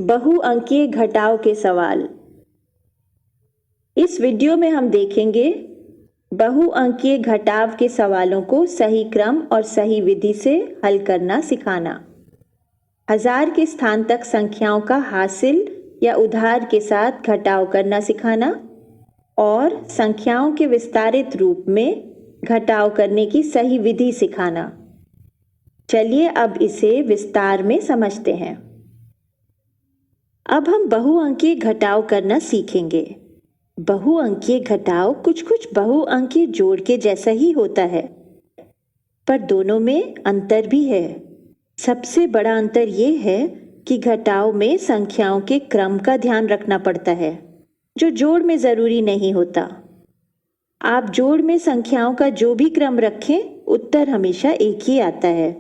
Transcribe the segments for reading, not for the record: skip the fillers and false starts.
बहुअंकीय घटाव के सवाल। इस वीडियो में हम देखेंगे बहुअंकीय घटाव के सवालों को सही क्रम और सही विधि से हल करना सिखाना। हजार के स्थान तक संख्याओं का हासिल या उधार के साथ घटाव करना सिखाना और संख्याओं के विस्तारित रूप में घटाव करने की सही विधि सिखाना। चलिए अब इसे विस्तार में समझते हैं। अब हम बहुअंकीय घटाव करना सीखेंगे। बहुअंकीय घटाव कुछ बहुअंकीय जोड़ के जैसा ही होता है, पर दोनों में अंतर भी है। सबसे बड़ा अंतर ये है कि घटाव में संख्याओं के क्रम का ध्यान रखना पड़ता है, जो जोड़ में जरूरी नहीं होता। आप जोड़ में संख्याओं का जो भी क्रम रखें, उत्तर हमेशा एक ही आता है।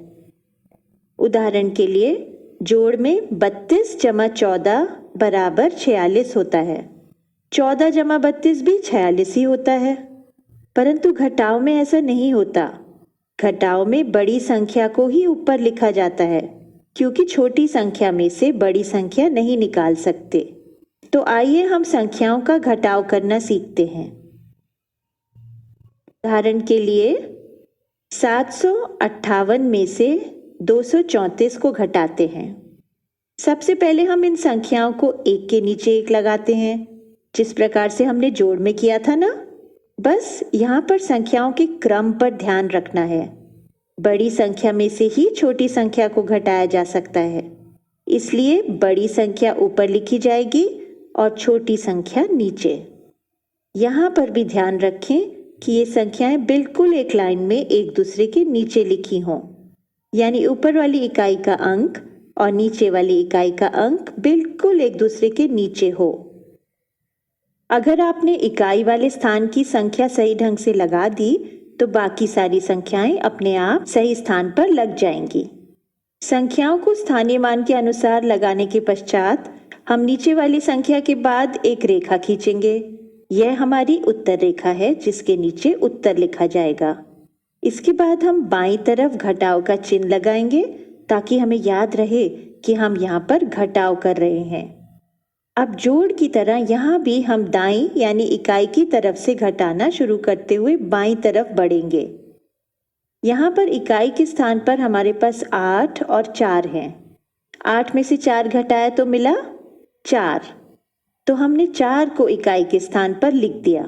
उदाहरण के लिए, जोड़ में 32 जमा 14 बराबर 46 होता है। 14 जमा 32 भी 46 ही होता है। परंतु घटाव में ऐसा नहीं होता। घटाव में बड़ी संख्या को ही ऊपर लिखा जाता है, क्योंकि छोटी संख्या में से बड़ी संख्या नहीं निकाल सकते। तो आइए हम संख्याओं का घटाव करना सीखते हैं। उदाहरण के लिए 758 में से 234 को घटाते हैं। सबसे पहले हम इन संख्याओं को एक के नीचे एक लगाते हैं, जिस प्रकार से हमने जोड़ में किया था ना। बस यहाँ पर संख्याओं के क्रम पर ध्यान रखना है। बड़ी संख्या में से ही छोटी संख्या को घटाया जा सकता है, इसलिए बड़ी संख्या ऊपर लिखी जाएगी और छोटी संख्या नीचे। यहाँ पर भी ध्यान रखें कि ये संख्याएं बिल्कुल एक लाइन में एक दूसरे के नीचे लिखी हों, यानी ऊपर वाली इकाई का अंक और नीचे वाली इकाई का अंक बिल्कुल एक दूसरे के नीचे हो। अगर आपने इकाई वाले स्थान की संख्या सही ढंग से लगा दी, तो बाकी सारी संख्याएं अपने आप सही स्थान पर लग जाएंगी। संख्याओं को स्थानीय मान के अनुसार लगाने के पश्चात हम नीचे वाली संख्या के बाद एक रेखा खींचेंगे। यह हमारी उत्तर रेखा है, जिसके नीचे उत्तर लिखा जाएगा। इसके बाद हम बाईं तरफ घटाव का चिन्ह लगाएंगे, ताकि हमें याद रहे कि हम यहाँ पर घटाव कर रहे हैं। अब जोड़ की तरह यहाँ भी हम दाईं यानी इकाई की तरफ से घटाना शुरू करते हुए बाईं तरफ बढ़ेंगे। यहाँ पर इकाई के स्थान पर हमारे पास 8 और 4 हैं। 8 में से 4 घटाया तो मिला 4, तो हमने 4 को इकाई के स्थान पर लिख दिया।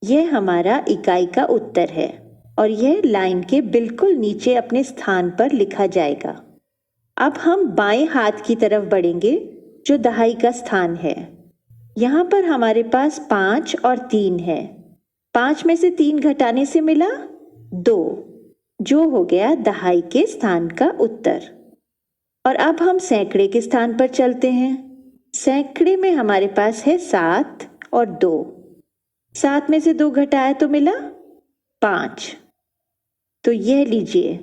यह हमारा इकाई का उत्तर है और यह लाइन के बिल्कुल नीचे अपने स्थान पर लिखा जाएगा। अब हम बाएं हाथ की तरफ बढ़ेंगे, जो दहाई का स्थान है। यहाँ पर हमारे पास 5 और 3 है। 5 में से 3 घटाने से मिला 2, जो हो गया दहाई के स्थान का उत्तर। और अब हम सैकड़े के स्थान पर चलते हैं। सैकड़े में हमारे पास है 7 और 2। 7 में से 2 घटाया तो मिला 5। तो यह लीजिए,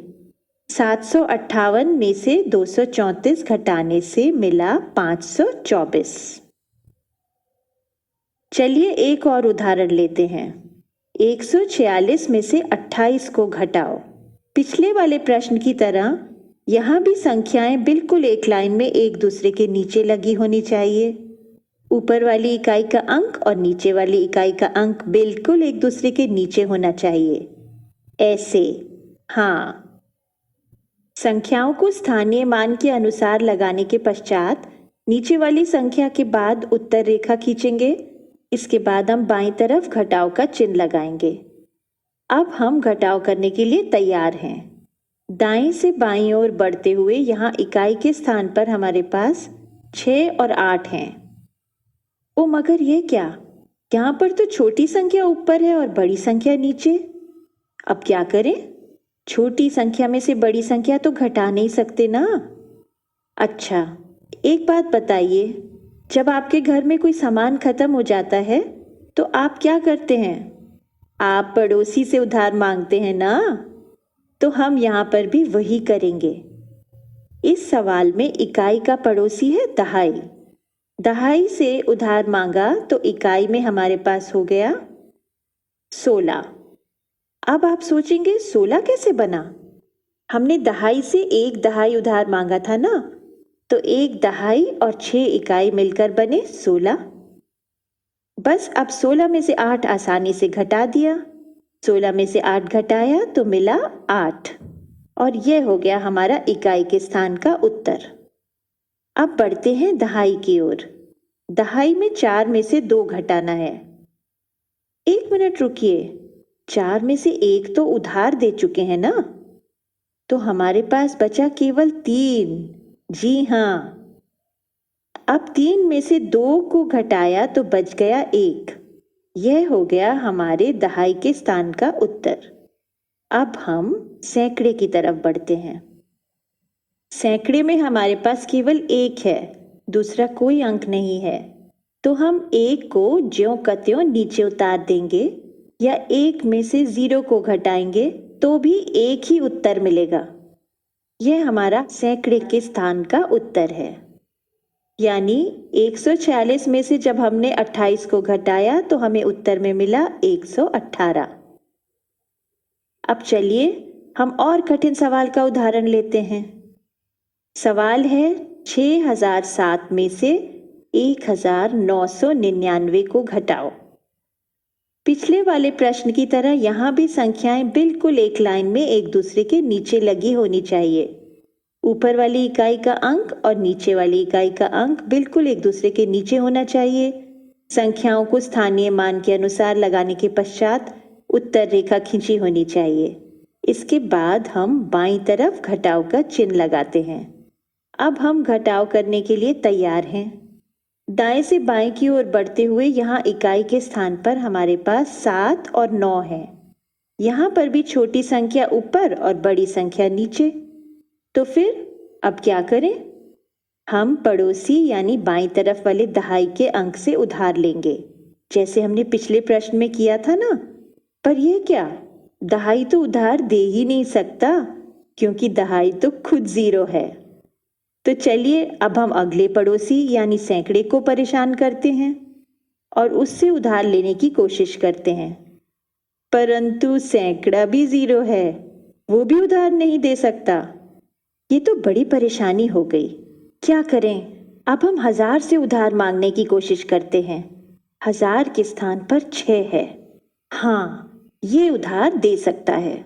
758 में से 234 घटाने से मिला 524। चलिए एक और उदाहरण लेते हैं। 146 में से 28 को घटाओ। पिछले वाले प्रश्न की तरह यहाँ भी संख्याएं बिल्कुल एक लाइन में एक दूसरे के नीचे लगी होनी चाहिए। ऊपर वाली इकाई का अंक और नीचे वाली इकाई का अंक बिल्कुल एक दूसरे के नीचे होना चाहिए, ऐसे। हाँ, संख्याओं को स्थानीय मान के अनुसार लगाने के पश्चात नीचे वाली संख्या के बाद उत्तर रेखा खींचेंगे। इसके बाद हम बाईं तरफ घटाव का चिन्ह लगाएंगे। अब हम घटाव करने के लिए तैयार हैं। दाईं से बाईं ओर बढ़ते हुए यहाँ इकाई के स्थान पर हमारे पास 6 और 8 हैं। ओ मगर ये क्या, यहाँ पर तो छोटी संख्या ऊपर है और बड़ी संख्या नीचे। अब क्या करें? छोटी संख्या में से बड़ी संख्या तो घटा नहीं सकते ना। अच्छा, एक बात बताइए, जब आपके घर में कोई सामान खत्म हो जाता है तो आप क्या करते हैं? आप पड़ोसी से उधार मांगते हैं ना। तो हम यहाँ पर भी वही करेंगे। इस सवाल में इकाई का पड़ोसी है दहाई। दहाई से उधार मांगा तो इकाई में हमारे पास हो गया 16। अब आप सोचेंगे 16 कैसे बना? हमने दहाई से एक दहाई उधार मांगा था ना, तो 1 दहाई और 6 इकाई मिलकर बने 16। बस अब 16 में से 8 आसानी से घटा दिया। 16 में से 8 घटाया तो मिला 8 और यह हो गया हमारा इकाई के स्थान का उत्तर। अब बढ़ते हैं दहाई की ओर। दहाई में 4 में से 2 घटाना है। 1 मिनट रुकिए, 4 में से 1 तो उधार दे चुके हैं ना, तो हमारे पास बचा केवल 3। जी हाँ, अब 3 में से 2 को घटाया तो बच गया 1। यह हो गया हमारे दहाई के स्थान का उत्तर। अब हम सैकड़े की तरफ बढ़ते हैं। सैकड़े में हमारे पास केवल 1 है, दूसरा कोई अंक नहीं है, तो हम 1 को ज्यों का त्यों नीचे उतार देंगे या 1 में से 0 को घटाएंगे तो भी एक ही उत्तर मिलेगा। यह हमारा सैकड़े के स्थान का उत्तर है। यानी 146 में से जब हमने 28 को घटाया तो हमें उत्तर में मिला 118। अब चलिए हम और कठिन सवाल का उदाहरण लेते हैं। सवाल है 6007 में से 1999 को घटाओ। पिछले वाले प्रश्न की तरह यहाँ भी संख्याएं बिल्कुल एक लाइन में एक दूसरे के नीचे लगी होनी चाहिए। ऊपर वाली इकाई का अंक और नीचे वाली इकाई का अंक बिल्कुल एक दूसरे के नीचे होना चाहिए। संख्याओं को स्थानीय मान के अनुसार लगाने के पश्चात उत्तर रेखा खींची होनी चाहिए। इसके बाद हम बाईं तरफ घटाव का चिन्ह लगाते हैं। अब हम घटाव करने के लिए तैयार हैं। दाएं से बाएं की ओर बढ़ते हुए यहाँ इकाई के स्थान पर हमारे पास 7 और 9 है। यहाँ पर भी छोटी संख्या ऊपर और बड़ी संख्या नीचे। तो फिर अब क्या करें? हम पड़ोसी यानी बाईं तरफ वाले दहाई के अंक से उधार लेंगे, जैसे हमने पिछले प्रश्न में किया था ना। पर यह क्या, दहाई तो उधार दे ही नहीं सकता क्योंकि दहाई तो खुद 0 है। तो चलिए अब हम अगले पड़ोसी यानी सैकड़े को परेशान करते हैं और उससे उधार लेने की कोशिश करते हैं। परंतु सैकड़ा भी 0 है, वो भी उधार नहीं दे सकता। ये तो बड़ी परेशानी हो गई। क्या करें? अब हम 1000 से उधार मांगने की कोशिश करते हैं। 1000 के स्थान पर 6 है। हाँ, ये उधार दे सकता है।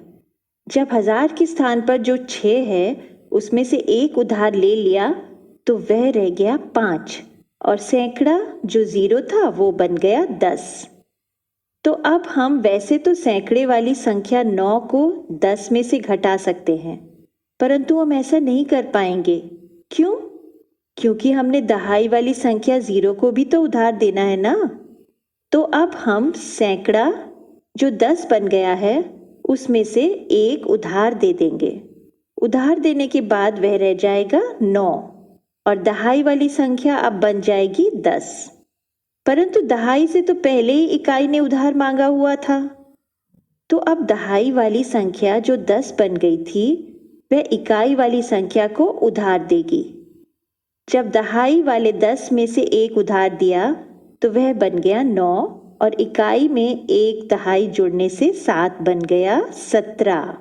जब 1000 के स्थान पर जो 6 है उसमें से 1 उधार ले लिया तो वह रह गया 5 और सैकड़ा जो 0 था वो बन गया 10। तो अब हम वैसे तो सैकड़े वाली संख्या 9 को 10 में से घटा सकते हैं, परंतु हम ऐसा नहीं कर पाएंगे। क्यों? क्योंकि हमने दहाई वाली संख्या 0 को भी तो उधार देना है ना। तो अब हम सैकड़ा जो 10 बन गया है उसमें से 1 उधार दे देंगे। उधार देने के बाद वह रह जाएगा 9 और दहाई वाली संख्या अब बन जाएगी 10। परंतु दहाई से तो पहले ही इकाई ने उधार मांगा हुआ था। तो अब दहाई वाली संख्या जो 10 बन गई थी वह इकाई वाली संख्या को उधार देगी। जब दहाई वाले 10 में से 1 उधार दिया तो वह बन गया 9 और इकाई में 1 दहाई जुड़ने से 7 बन गया 17।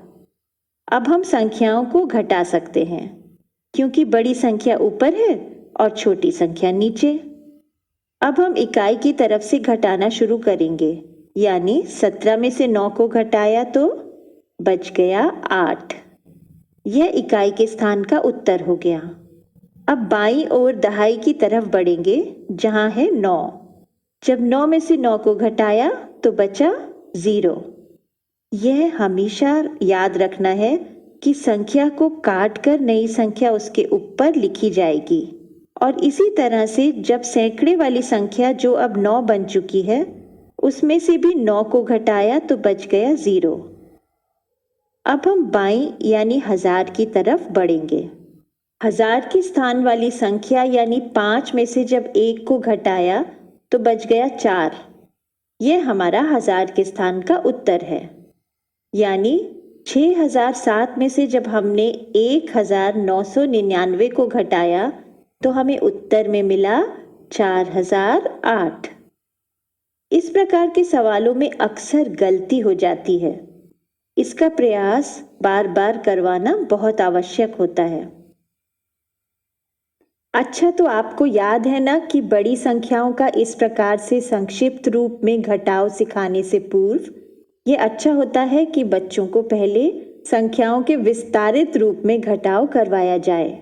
अब हम संख्याओं को घटा सकते हैं क्योंकि बड़ी संख्या ऊपर है और छोटी संख्या नीचे। अब हम इकाई की तरफ से घटाना शुरू करेंगे, यानी 17 में से 9 को घटाया तो बच गया 8। यह इकाई के स्थान का उत्तर हो गया। अब बाईं ओर दहाई की तरफ बढ़ेंगे जहां है 9। जब 9 में से 9 को घटाया तो बचा 0। यह हमेशा याद रखना है कि संख्या को काटकर नई संख्या उसके ऊपर लिखी जाएगी। और इसी तरह से जब सैकड़े वाली संख्या जो अब 9 बन चुकी है उसमें से भी 9 को घटाया तो बच गया 0। अब हम बाईं यानी 1000 की तरफ बढ़ेंगे। 1000 के स्थान वाली संख्या यानी 5 में से जब 1 को घटाया तो बच गया 4। यह हमारा 1000 के स्थान का उत्तर है। यानी 6007 में से जब हमने 1999 को घटाया तो हमें उत्तर में मिला 4008। इस प्रकार के सवालों में अक्सर गलती हो जाती है। इसका प्रयास बार बार करवाना बहुत आवश्यक होता है। अच्छा, तो आपको याद है ना कि बड़ी संख्याओं का इस प्रकार से संक्षिप्त रूप में घटाव सिखाने से पूर्व ये अच्छा होता है कि बच्चों को पहले संख्याओं के विस्तारित रूप में घटाव करवाया जाए।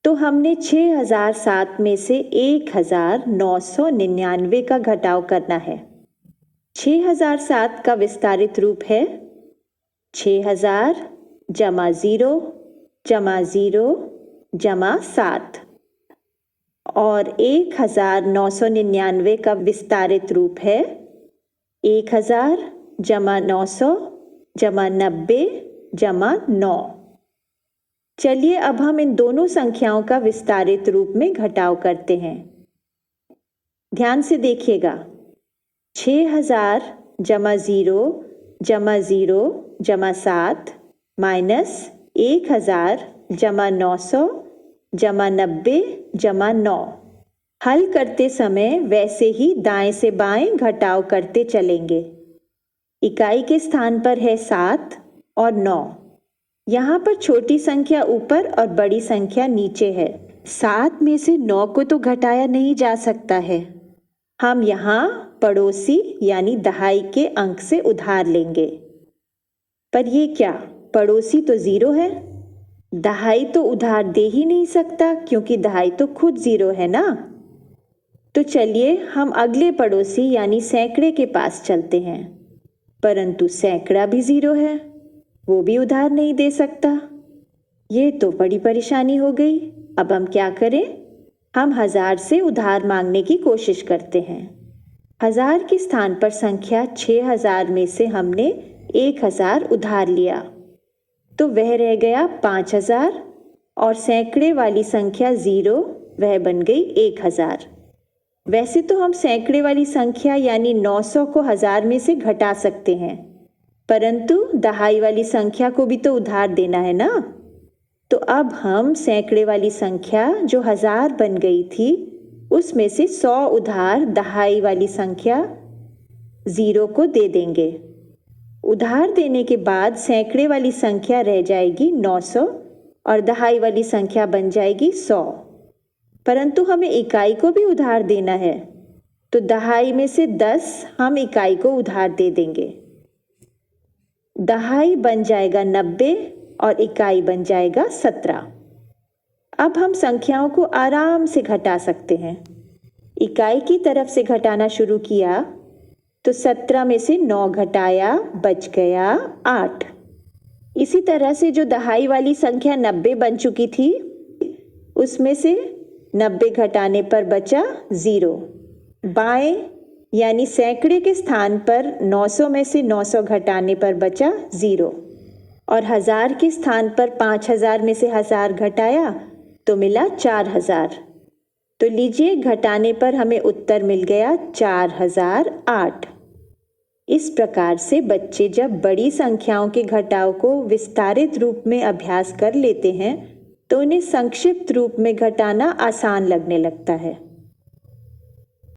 तो हमने 6007 में से 1999 का घटाव करना है। 6007 का विस्तारित रूप है 6000 जमा 0 जमा 0 जमा 7 और 1999 का विस्तारित रूप है 1000 जमा 900 जमा 90 जमा 9। चलिए अब हम इन दोनों संख्याओं का विस्तारित रूप में घटाव करते हैं। ध्यान से देखिएगा, 6000 जमा 0 जमा 0 जमा 7 माइनस 1000 जमा 900 जमा 90 जमा 9। हल करते समय वैसे ही दाएं से बाएं घटाव करते चलेंगे। इकाई के स्थान पर है 7 और 9। यहाँ पर छोटी संख्या ऊपर और बड़ी संख्या नीचे है। 7 में से 9 को तो घटाया नहीं जा सकता है। हम यहाँ पड़ोसी यानी दहाई के अंक से उधार लेंगे। पर ये क्या, पड़ोसी तो 0 है। दहाई तो उधार दे ही नहीं सकता क्योंकि दहाई तो खुद 0 है ना। तो चलिए हम अगले पड़ोसी यानी सैकड़े के पास चलते हैं, परंतु सैकड़ा भी 0 है, वो भी उधार नहीं दे सकता। ये तो बड़ी परेशानी हो गई। अब हम क्या करें? हम 1000 से उधार मांगने की कोशिश करते हैं। 1000 के स्थान पर संख्या 6000 में से हमने 1000 उधार लिया, तो वह रह गया 5000 और सैकड़े वाली संख्या 0 वह बन गई 1000। वैसे तो हम सैकड़े वाली संख्या यानी 900 को 1000 में से घटा सकते हैं, परंतु दहाई वाली संख्या को भी तो उधार देना है ना। तो अब हम सैकड़े वाली संख्या जो 1000 बन गई थी उसमें से 100 उधार दहाई वाली संख्या 0 को दे देंगे। उधार देने के बाद सैकड़े वाली संख्या रह जाएगी 900 और दहाई वाली संख्या बन जाएगी 100। परंतु हमें इकाई को भी उधार देना है, तो दहाई में से 10 हम इकाई को उधार दे देंगे। दहाई बन जाएगा 90 और इकाई बन जाएगा 17। अब हम संख्याओं को आराम से घटा सकते हैं। इकाई की तरफ से घटाना शुरू किया तो 17 में से 9 घटाया, बच गया 8। इसी तरह से जो दहाई वाली संख्या 90 बन चुकी थी उसमें से 90 घटाने पर बचा 0। बाएं यानी सैकड़े के स्थान पर 900 में से 900 घटाने पर बचा 0 और 1000 के स्थान पर 5000 में से 1000 घटाया तो मिला 4000। तो लीजिए, घटाने पर हमें उत्तर मिल गया 4008। इस प्रकार से बच्चे जब बड़ी संख्याओं के घटाव को विस्तारित रूप में अभ्यास कर लेते हैं तो उन्हें संक्षिप्त रूप में घटाना आसान लगने लगता है।